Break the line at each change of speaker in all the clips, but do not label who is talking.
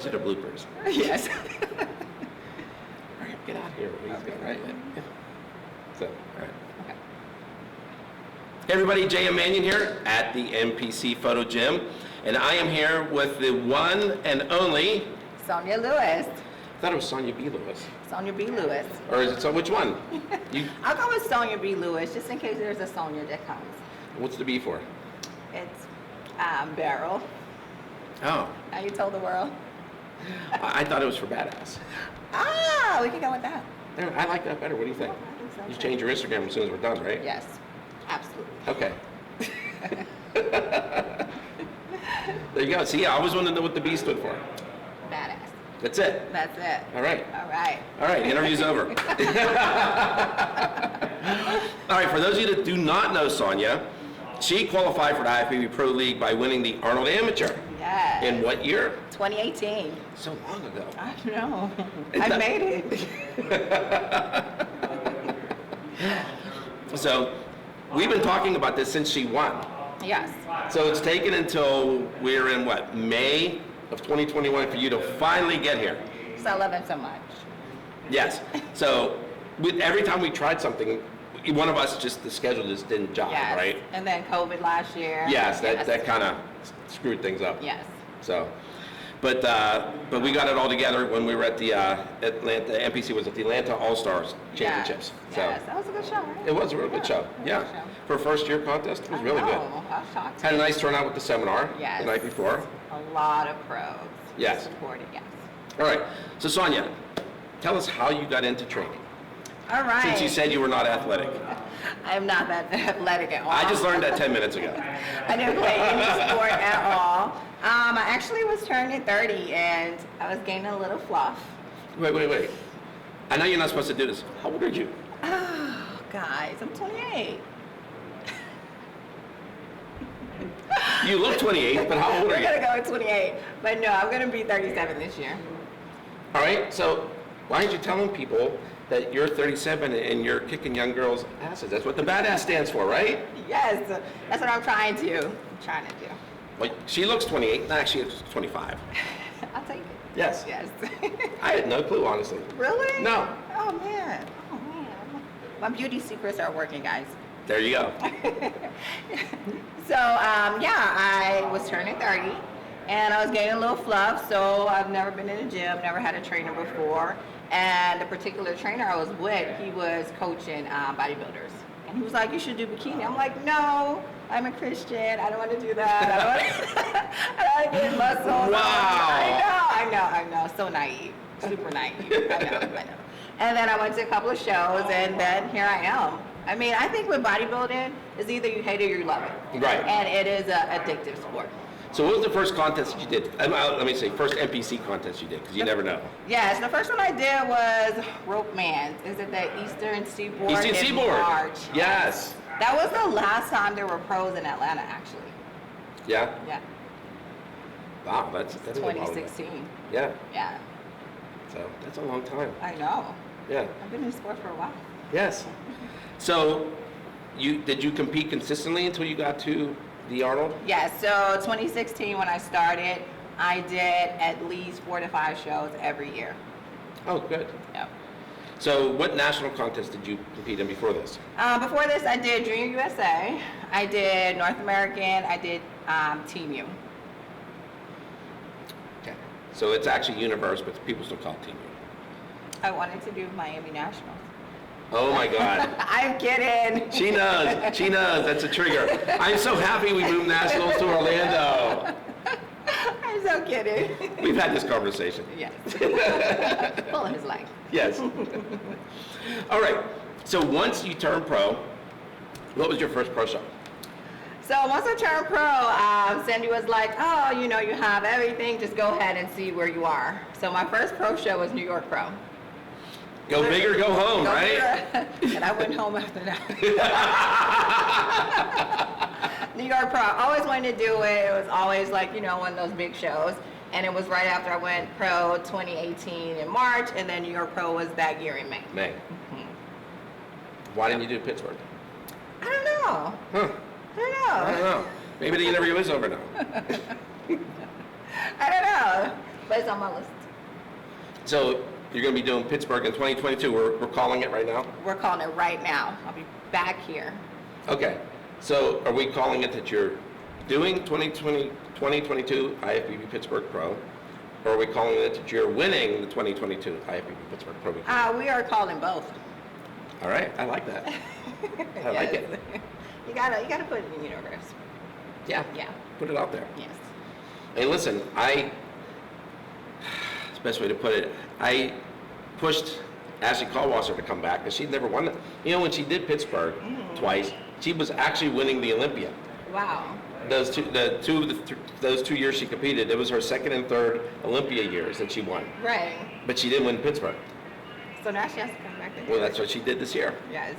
are the bloopers.
Yes.
All right, get out of here. Okay. Right. Yeah. So, all right.
Okay.
Hey everybody, J.M. Manion here at the MPC Photo Gym, and I am here with the one and only
Sonia Lewis.
I thought it was Sonia B. Lewis.
Sonia B. Lewis.
Or is it so? Which one?
I'll go with Sonia B. Lewis, just in case there's a Sonia that comes.
What's the B for?
It's barrel.
Oh.
Now you told the world.
I thought it was for badass.
Ah, we can go with that.
There, I like that better. What do you think?
Oh, I think so,
You
too.
change your Instagram as soon as we're done, right?
Yes, absolutely.
Okay. There you go. See, I always wanted to know what the B stood for.
Badass.
That's it.
That's it.
All right.
All right.
All right, interview's over. All right, for those of you that do not know Sonia, she qualified for the IFBB Pro League by winning the Arnold Amateur.
Yes.
In what year?
2018.
So long ago.
I know.
Is
I
that-
made it.
So, we've been talking about this since she won.
Yes.
So it's taken until we're in what, May of 2021 for you to finally get here.
So I love him so much.
Yes. So every time we tried something, one of us the schedule just didn't jive,
Yes.
right?
And then COVID last year.
Yes, that kind of screwed things up.
Yes.
So, but we got it all together when we were at the Atlanta. MPC was at the Atlanta All Stars Championships.
Yes.
So
Yes, that was a good show, right?
it was a real good show.
It was a
Yeah.
good show.
For a first year contest, it was really good.
I was shocked.
Had a nice turnout with the seminar
Yes.
the night before.
A lot of pros.
Yes.
Supported, yes.
All right. So Sonia, tell us how you got into training.
All right.
Since you said you were not athletic.
I am not that athletic at all.
I just learned that 10 minutes ago.
I didn't play any sport at all. I actually was turning 30 and I was gaining a little fluff.
Wait. I know you're not supposed to do this. How old are you?
Oh, guys, I'm 28.
You look 28, but how old are
We're
you?
gonna go with 28, but no, I'm gonna be 37 this year.
All right, so why aren't you telling people that you're 37 and you're kicking young girls' asses? That's what the badass stands for, right?
Yes, that's what I'm trying to do.
Well, she looks 28, actually it's 25.
I'll take it.
Yes.
Yes.
I had no clue, honestly.
Really?
No.
Oh man. My beauty secrets are working, guys.
There you go.
So, I was turning 30, and I was gaining a little fluff, so I've never been in a gym, never had a trainer before, and the particular trainer I was with, he was coaching bodybuilders, and he was like, you should do bikini. I'm like, no, I'm a Christian, I don't want to do that, I don't want to get muscles.
Wow.
I know, so naive, super naive, I know. And then I went to a couple of shows, and then here I am. I mean, I think with bodybuilding, it's either you hate it or you love it.
Right.
And it is an addictive sport.
So what was the first contest that you did? Let me say, first NPC contest you did, because you never know.
Yes, the first one I did was rope man. Is it the Eastern Seaboard?
Eastern
in
Seaboard.
March.
Yes.
That was the last time there were pros in Atlanta, actually.
Yeah?
Yeah.
Wow, that's a while ago.
2016.
Yeah,
Yeah,
so that's a long time.
I know.
Yeah.
I've been in sport for a while.
Yes. So, did you compete consistently until you got to the Arnold?
Yeah, so 2016 when I started, I did at least 4 to 5 shows every year.
Oh, good.
Yep.
So, what national contest did you compete in before this?
Before this, I did Junior USA, I did North American, I did Team U.
Okay. So it's actually Universe, but people still call it Team U.
I wanted to do Miami Nationals.
Oh my God.
I'm kidding.
She knows. She knows. That's a trigger. I'm so happy we moved Nationals to Orlando.
I'm so kidding.
We've had this conversation.
Yes. Full of his life.
Yes. All right. So once you turned pro, what was your first pro show?
So once I turned pro, Sandy was like, oh, you know, you have everything, just go ahead and see where you are. So my first pro show was New York Pro.
Go big or go home,
Go
right?
bigger. And I went home after that. New York Pro, I always wanted to do it. It was always like, you know, one of those big shows. And it was right after I went pro 2018 in March, and then New York Pro was that year in May.
May.
Mm-hmm.
Why didn't you do Pittsburgh?
I don't know.
Huh.
I don't know.
I don't know. Maybe the interview is over now.
I don't know. but it's on my list.
So you're going to be doing Pittsburgh in 2022. We're calling it right now?
We're calling it right now. I'll be back here.
Okay. So are we calling it that you're doing 2022 IFBB Pittsburgh Pro? Or are we calling it that you're winning the 2022 IFBB Pittsburgh Pro?
We are calling both.
All right. I like that. I like it.
You gotta put it in the universe.
Yeah.
Yeah.
Put it out there.
Yes.
Hey, listen, it's the best way to put it, I pushed Ashley Caldwasser to come back because she'd never won it. You know, when she did Pittsburgh twice, she was actually winning the Olympia.
Wow.
Those 2 years she competed, it was her second and third Olympia years that she won.
Right.
But she didn't win Pittsburgh.
So now she has to come back.
Well, that's what she did this year.
Yes.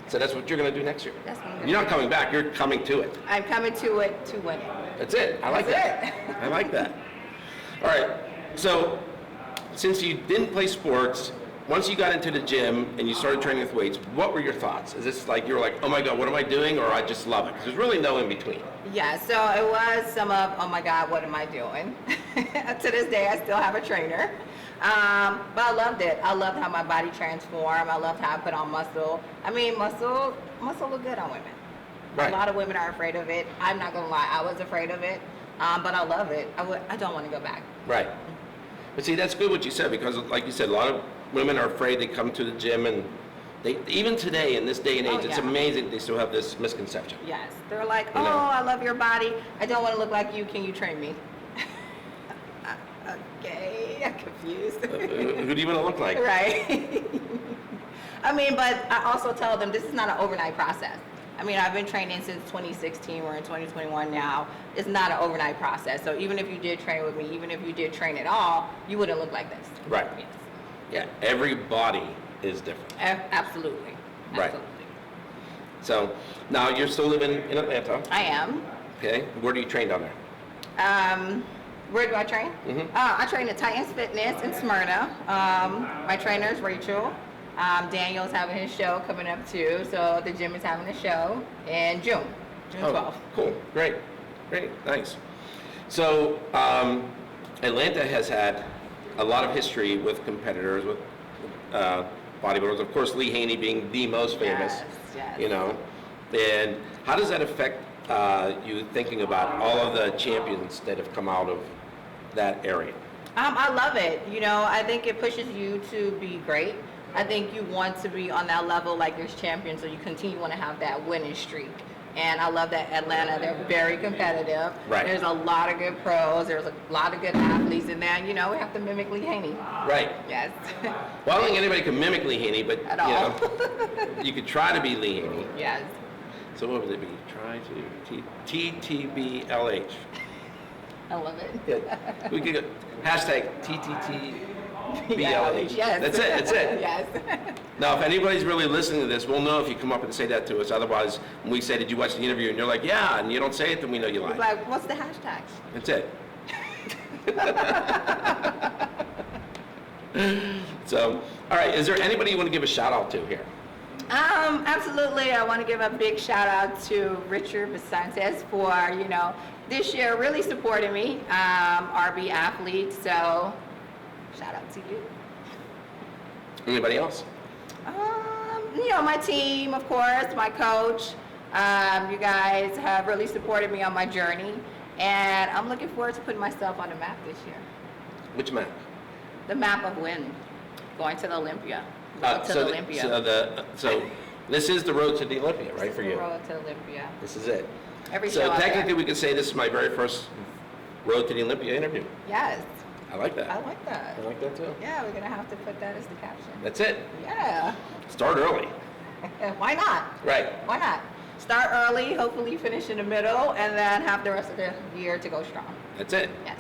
So that's what you're going to do next year.
That's what I'm gonna
You're not
do.
coming back, you're coming to it.
I'm coming to it to win it.
That's it. I like
That's
that. I like that. All right. So, since you didn't play sports, once you got into the gym and you started training with weights, what were your thoughts? Is this like you were like, oh my God, what am I doing? Or I just love it? 'Cause there's really no in between.
Yeah, so it was some of, oh my God, what am I doing? To this day, I still have a trainer. But I loved it. I loved how my body transformed. I loved how I put on muscle. I mean, muscle look good on women.
Right.
A lot of women are afraid of it. I'm not gonna lie, I was afraid of it, but I love it. I don't want to go back.
Right. But see, that's good what you said because, like you said, a lot of women are afraid they come to the gym and they, even today in this day and age,
Oh,
it's
yeah.
amazing they still have this misconception.
Yes, they're like,
You
oh,
know.
I love your body. I don't want to look like you. Can you train me? Okay, I'm confused.
Who do you want to look like?
Right. I mean, but I also tell them this is not an overnight process. I mean, I've been training since 2016. We're in 2021 now. It's not an overnight process. So even if you did train with me, even if you did train at all, you wouldn't look like this.
Right.
Yes.
Yeah, every body is different.
Absolutely.
Right.
Absolutely.
So now you're still living in Atlanta.
I am.
Okay. Where do you train down there?
Where do I train?
Mhm.
I train at Titans Fitness in Smyrna. My trainer is Rachel. Daniel's having his show coming up too, so the gym is having a show in June 12th.
Cool. Great. Nice. So Atlanta has had a lot of history with competitors, with bodybuilders. Of course, Lee Haney being the most famous.
Yes.
You know. And how does that affect you thinking about all of the champions that have come out of that area?
I love it. You know, I think it pushes you to be great. I think you want to be on that level like there's champions, so you want to have that winning streak. And I love that Atlanta, they're very competitive.
Right.
There's a lot of good pros, there's a lot of good athletes, and then, you know, we have to mimic Lee Haney.
Right.
Yes.
Well, I don't think anybody can mimic Lee Haney, but
At
you
all.
know, you could try to be Lee Haney.
Yes.
So what would it be? Try to TTBLH.
I love it.
Yeah. We could go hashtag TTTBLH.
Yes.
That's it.
Yes.
Now, if anybody's really listening to this, we'll know if you come up and say that to us. Otherwise, when we say, did you watch the interview? And you're like, yeah, and you don't say it, then we know you lied.
It's like, what's the hashtag?
That's it. So, all right, is there anybody you want to give a shout out to here?
Absolutely. I want to give a big shout out to Richard Basantes for, you know, this year really supporting me, RB athlete. So, shout out to you.
Anybody else?
You know, my team, of course, my coach. You guys have really supported me on my journey, and I'm looking forward to putting myself on the map this year.
Which map?
The map of winning, going to the Olympia. Road to the Olympia.
So this is the road to the Olympia, right, for you?
Road to Olympia.
This is it.
Every
So
show out
technically,
there.
we could say this is my very first road to the Olympia interview.
Yes,
I like that.
I like that.
I like that too.
Yeah, we're gonna have to put that as the caption.
That's it.
Yeah.
Start early.
Why not?
Right.
Why not? Start early, hopefully finish in the middle, and then have the rest of the year to go strong.
That's it.
Yes.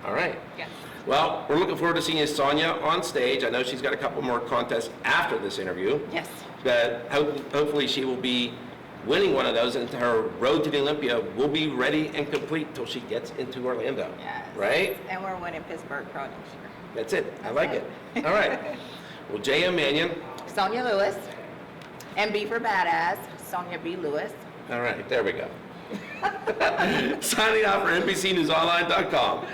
All right.
Yes.
Well, we're looking forward to seeing Sonya on stage. I know she's got a couple more contests after this interview.
Yes.
But hopefully she will be winning one of those, and her road to the Olympia will be ready and complete till she gets into Orlando.
Yes.
Right?
And we're winning Pittsburgh Pro next year.
That's it. I like it. All right. Well, J.M. Manion.
Sonia Lewis. And B for Badass, Sonia B. Lewis.
All right. There we go. Signing out for NBCNewsOnline.com.